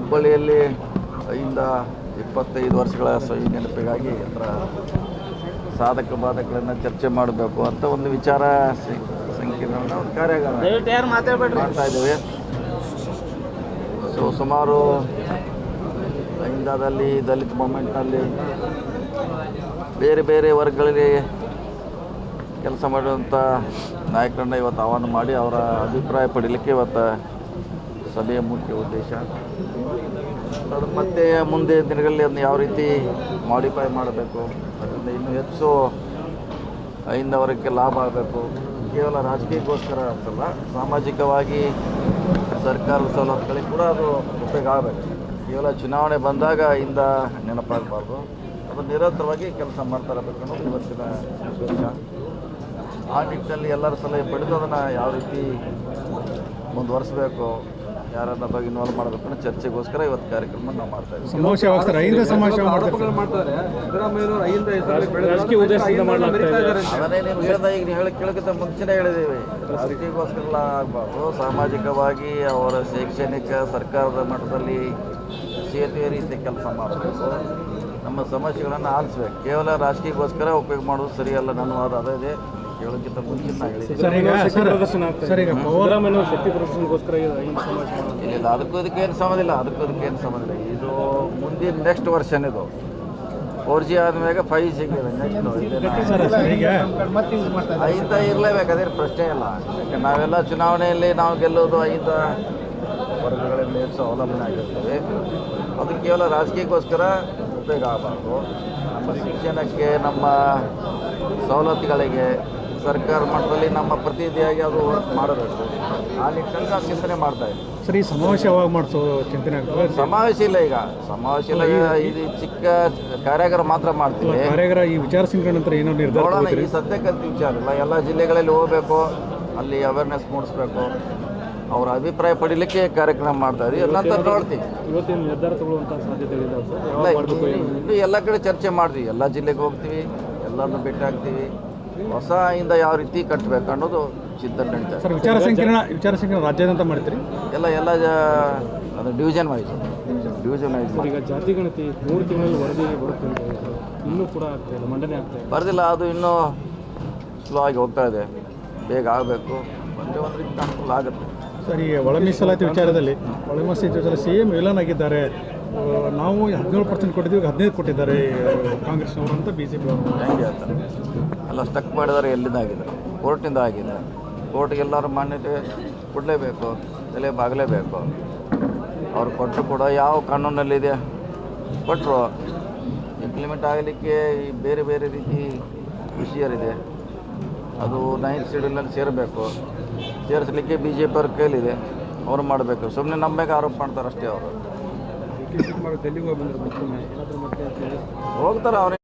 ಹುಬ್ಬಳ್ಳಿಯಲ್ಲಿ ಇಂದ 25 ವರ್ಷಗಳ ಸಹಿ ನೆನಪಿಗಾಗಿ ಅದರ ಸಾಧಕ ಬಾಧಕಗಳನ್ನು ಚರ್ಚೆ ಮಾಡಬೇಕು ಅಂತ ಒಂದು ವಿಚಾರ ಸಂಕಿರಣನ ಒಂದು ಕಾರ್ಯಾಗಾರ ಮಾಡ್ತಾ ಇದ್ದೇವೆ. ಸೊ ಸುಮಾರು ಇಂದಾದಲ್ಲಿ ದಲಿತ ಮೂಮೆಂಟ್ನಲ್ಲಿ ಬೇರೆ ಬೇರೆ ವರ್ಗಗಳಲ್ಲಿ ಕೆಲಸ ಮಾಡುವಂಥ ನಾಯಕರನ್ನ ಇವತ್ತು ಆಹ್ವಾನ ಮಾಡಿ ಅವರ ಅಭಿಪ್ರಾಯ ಪಡೀಲಿಕ್ಕೆ ಇವತ್ತು ಸಭೆಯ ಮುಖ್ಯ ಉದ್ದೇಶ. ಅದು ಮತ್ತೆ ಮುಂದೆ ದಿನಗಳಲ್ಲಿ ಅದನ್ನು ಯಾವ ರೀತಿ ಮಾಡಿಫೈ ಮಾಡಬೇಕು, ಅದರಿಂದ ಇನ್ನೂ ಹೆಚ್ಚು ಐದವರೆಗೆ ಲಾಭ ಆಗಬೇಕು. ಕೇವಲ ರಾಜಕೀಯಕ್ಕೋಸ್ಕರ ಅಂತಲ್ಲ, ಸಾಮಾಜಿಕವಾಗಿ ಸರ್ಕಾರದ ಸವಲತ್ತುಗಳಿಗೆ ಕೂಡ ಅದು ಉಪಯೋಗ ಆಗಬೇಕು. ಕೇವಲ ಚುನಾವಣೆ ಬಂದಾಗ ಇಂದ ನೆನಪಾಗಬಾರ್ದು, ಅದು ನಿರಂತರವಾಗಿ ಕೆಲಸ ಮಾಡ್ತಾ ಇರಬೇಕು ಅನ್ನೋದು ಇವತ್ತಿನ ಉದ್ದೇಶ. ಆ ನಿಟ್ಟಿನಲ್ಲಿ ಎಲ್ಲರ ಸಲಹೆ ಪಡೆದು ಅದನ್ನು ಯಾವ ರೀತಿ ಮುಂದುವರಿಸಬೇಕು, ಯಾರನ್ನ ಬಗ್ಗೆ ಇನ್ವಾಲ್ವ್ ಮಾಡಬೇಕು ಅನ್ನೋ ಚರ್ಚೆಗೋಸ್ಕರ ಇವತ್ತು ಕಾರ್ಯಕ್ರಮ ನಾವು ಮಾಡ್ತಾ ಇದ್ದೀವಿ. ಅದನ್ನೇ ನೀವು ಹೇಳ್ದ, ಈಗ ನೀವು ಕೇಳೋಕ್ಕಿಂತ ಮುಂಚೆನೇ ಹೇಳಿದ್ದೀವಿ, ರಾಜಕೀಯಕ್ಕೋಸ್ಕರ ಆಗಬಾರ್ದು, ಸಾಮಾಜಿಕವಾಗಿ ಅವರ ಶೈಕ್ಷಣಿಕ ಸರ್ಕಾರದ ಮಟ್ಟದಲ್ಲಿ ಸೇತುವೆ ರೀತಿ ಕೆಲಸ ಮಾಡಬೇಕು, ನಮ್ಮ ಸಮಸ್ಯೆಗಳನ್ನು ಆಲಿಸ್ಬೇಕು. ಕೇವಲ ರಾಜಕೀಯಕ್ಕೋಸ್ಕರ ಉಪಯೋಗ ಮಾಡೋದು ಸರಿಯಲ್ಲ. ನನ್ನ ವಾದ ಅದೇ ಹೇಳೋಕ್ಕಿಂತ ಮುಂಚೆ ನಾನು ಹೇಳಿದ್ದೀನಿ. ಇಲ್ಲ, ಅದಕ್ಕೂ ಇದಕ್ಕೇನು ಸಂಬಂಧ ಇಲ್ಲ, ಅದಕ್ಕೇನು ಸಂಬಂಧ ಇಲ್ಲ. ಇದು ಮುಂದಿನ ನೆಕ್ಸ್ಟ್ ವರ್ಷನ್ ಇದು 4G ಆದಮೇಲೆ 5G ಐದ ಇರಲೇಬೇಕು, ಅದೇನು ಪ್ರಶ್ನೆ ಇಲ್ಲ. ಯಾಕೆ ನಾವೆಲ್ಲ ಚುನಾವಣೆಯಲ್ಲಿ ನಾವು ಗೆಲ್ಲೋದು 5 ವರ್ಗಗಳಿಂದ ಹೆಚ್ಚು ಅವಲಂಬನೆ ಆಗಿರ್ತೇವೆ. ಅದು ಕೇವಲ ರಾಜಕೀಯಕ್ಕೋಸ್ಕರ ಉಪಯೋಗ ಆಗಬಾರ್ದು. ನಮ್ಮ ಶಿಕ್ಷಣಕ್ಕೆ, ನಮ್ಮ ಸವಲತ್ತುಗಳಿಗೆ ಸರ್ಕಾರ ಮಟ್ಟದಲ್ಲಿ ನಮ್ಮ ಪ್ರತಿನಿಧಿಯಾಗಿ ಅದು ವರ್ಕ್ ಮಾಡಬೇಕು. ಆ ನಿಟ್ಟಿನಲ್ಲಿ ನಾವು ಚಿಂತನೆ ಮಾಡ್ತಾ ಇದ್ದೀವಿ. ಸರಿ, ಸಮಾವೇಶವಾಗಿ ಮಾಡಿಸೋ ಚಿಂತನೆ ಸಮಾವೇಶ ಇಲ್ಲ, ಈಗ ಸಮಾವೇಶ ಇಲ್ಲ. ಇದು ಚಿಕ್ಕ ಕಾರ್ಯಾಗಾರ ಮಾತ್ರ ಮಾಡ್ತೀವಿ. ಕಾರ್ಯಾಗಾರ ಈ ವಿಚಾರ ಸಂಕಿರಣ ನಂತರ ಏನೋ ನಿರ್ಧಾರ ನೋಡೋಣ. ಈ ಸದ್ಯಕ್ಕಂತ ವಿಚಾರ ಇಲ್ಲ, ಎಲ್ಲ ಜಿಲ್ಲೆಗಳಲ್ಲಿ ಹೋಗಬೇಕು, ಅಲ್ಲಿ ಅವೇರ್ನೆಸ್ ಮೂಡಿಸ್ಬೇಕು, ಅವರ ಅಭಿಪ್ರಾಯ ಪಡೀಲಿಕ್ಕೆ ಕಾರ್ಯಕ್ರಮ ಮಾಡ್ತಾ ಇದ್ದೀವಿ. ಎಲ್ಲಂತ ನೋಡ್ತೀವಿ. ಇವತ್ತಿನ ನಿರ್ಧಾರ ತಗೊಳ್ಳುವಂಥ ಸಾಧ್ಯತೆ ಇಲ್ಲ, ಇನ್ನೂ ಎಲ್ಲ ಕಡೆ ಚರ್ಚೆ ಮಾಡ್ತೀವಿ. ಎಲ್ಲ ಜಿಲ್ಲೆಗೆ ಹೋಗ್ತೀವಿ, ಎಲ್ಲರನ್ನೂ ಭೇಟಿ ಆಗ್ತೀವಿ. ಹೊಸ ಇಂದ ಯಾವ ರೀತಿ ಕಟ್ಟಬೇಕು ಅನ್ನೋದು ಚಿಂತನೆ ನಡೀತಾ ಸರ್. ವಿಚಾರ ಸಂಕಿರಣ ರಾಜ್ಯಾದ್ಯಂತ ಮಾಡ್ತೀರಿ? ಎಲ್ಲ ಅದು ಡಿವಿಷನ್ ವೈಸ್. ಈಗ ಜಾತಿ ಗಣತಿ 3 ತಿಂಗಳಲ್ಲಿ ವರದಿ ಬರುತ್ತೆ, ಇನ್ನೂ ಕೂಡ ಆಗ್ತಾಯಿಲ್ಲ, ಮಂಡನೆ ಆಗ್ತಾಯಿಲ್ಲ. ಬರ್ದಿಲ್ಲ, ಅದು ಇನ್ನೂ ಸ್ಲೋ ಆಗಿ ಹೋಗ್ತಾ ಇದೆ. ಬೇಗ ಆಗಬೇಕು, ಒಂದೇ ಒಂದು ರೀತಿ ಅನುಕೂಲ ಆಗುತ್ತೆ. ಸರ್, ಈ ಒಳ ಮೀಸಲಾತಿ ವಿಚಾರದಲ್ಲಿ CM ವಿಲನ್ ಆಗಿದ್ದಾರೆ. ನಾವು 17% ಕೊಟ್ಟಿದ್ದೀವಿ, 15 ಕೊಟ್ಟಿದ್ದಾರೆ ಕಾಂಗ್ರೆಸ್ನವರು ಅಂತ BJP ಅವರು. ಹೆಂಗೆ ಅಂತ ಎಲ್ಲ ಸ್ಟಕ್ ಮಾಡಿದ್ದಾರೆ. ಎಲ್ಲಿಂದ ಆಗಿದೆ? ಕೋರ್ಟಿಂದ ಆಗಿದೆ. ಕೋರ್ಟ್ಗೆ ಎಲ್ಲರೂ ಮಾನ್ಯತೆ ಕೊಡಲೇಬೇಕು, ತಲೆ ಬಾಗಲೇಬೇಕು. ಅವ್ರು ಕೊಟ್ಟರು ಕೂಡ ಯಾವ ಕಾನೂನಲ್ಲಿದೆ ಕೊಟ್ಟರು, ಇಂಪ್ಲಿಮೆಂಟ್ ಆಗಲಿಕ್ಕೆ ಈ ಬೇರೆ ಬೇರೆ ರೀತಿ ವಿಷಯರಿದೆ. ಅದು 9th ಶೆಡ್ಯೂಲ್ನಲ್ಲಿ ಸೇರಿಸಲಿಕ್ಕೆ BJP ಅವ್ರ ಕೈಲಿದೆ, ಅವ್ರು ಮಾಡಬೇಕು. ಸುಮ್ಮನೆ ನಮ್ಮ ಮೇಲೆ ಆರೋಪ ಮಾಡ್ತಾರೆ ಅಷ್ಟೇ. ಅವರು ಹೋಗ್ತಾರೆ, ಅವ್ರಿಗೆ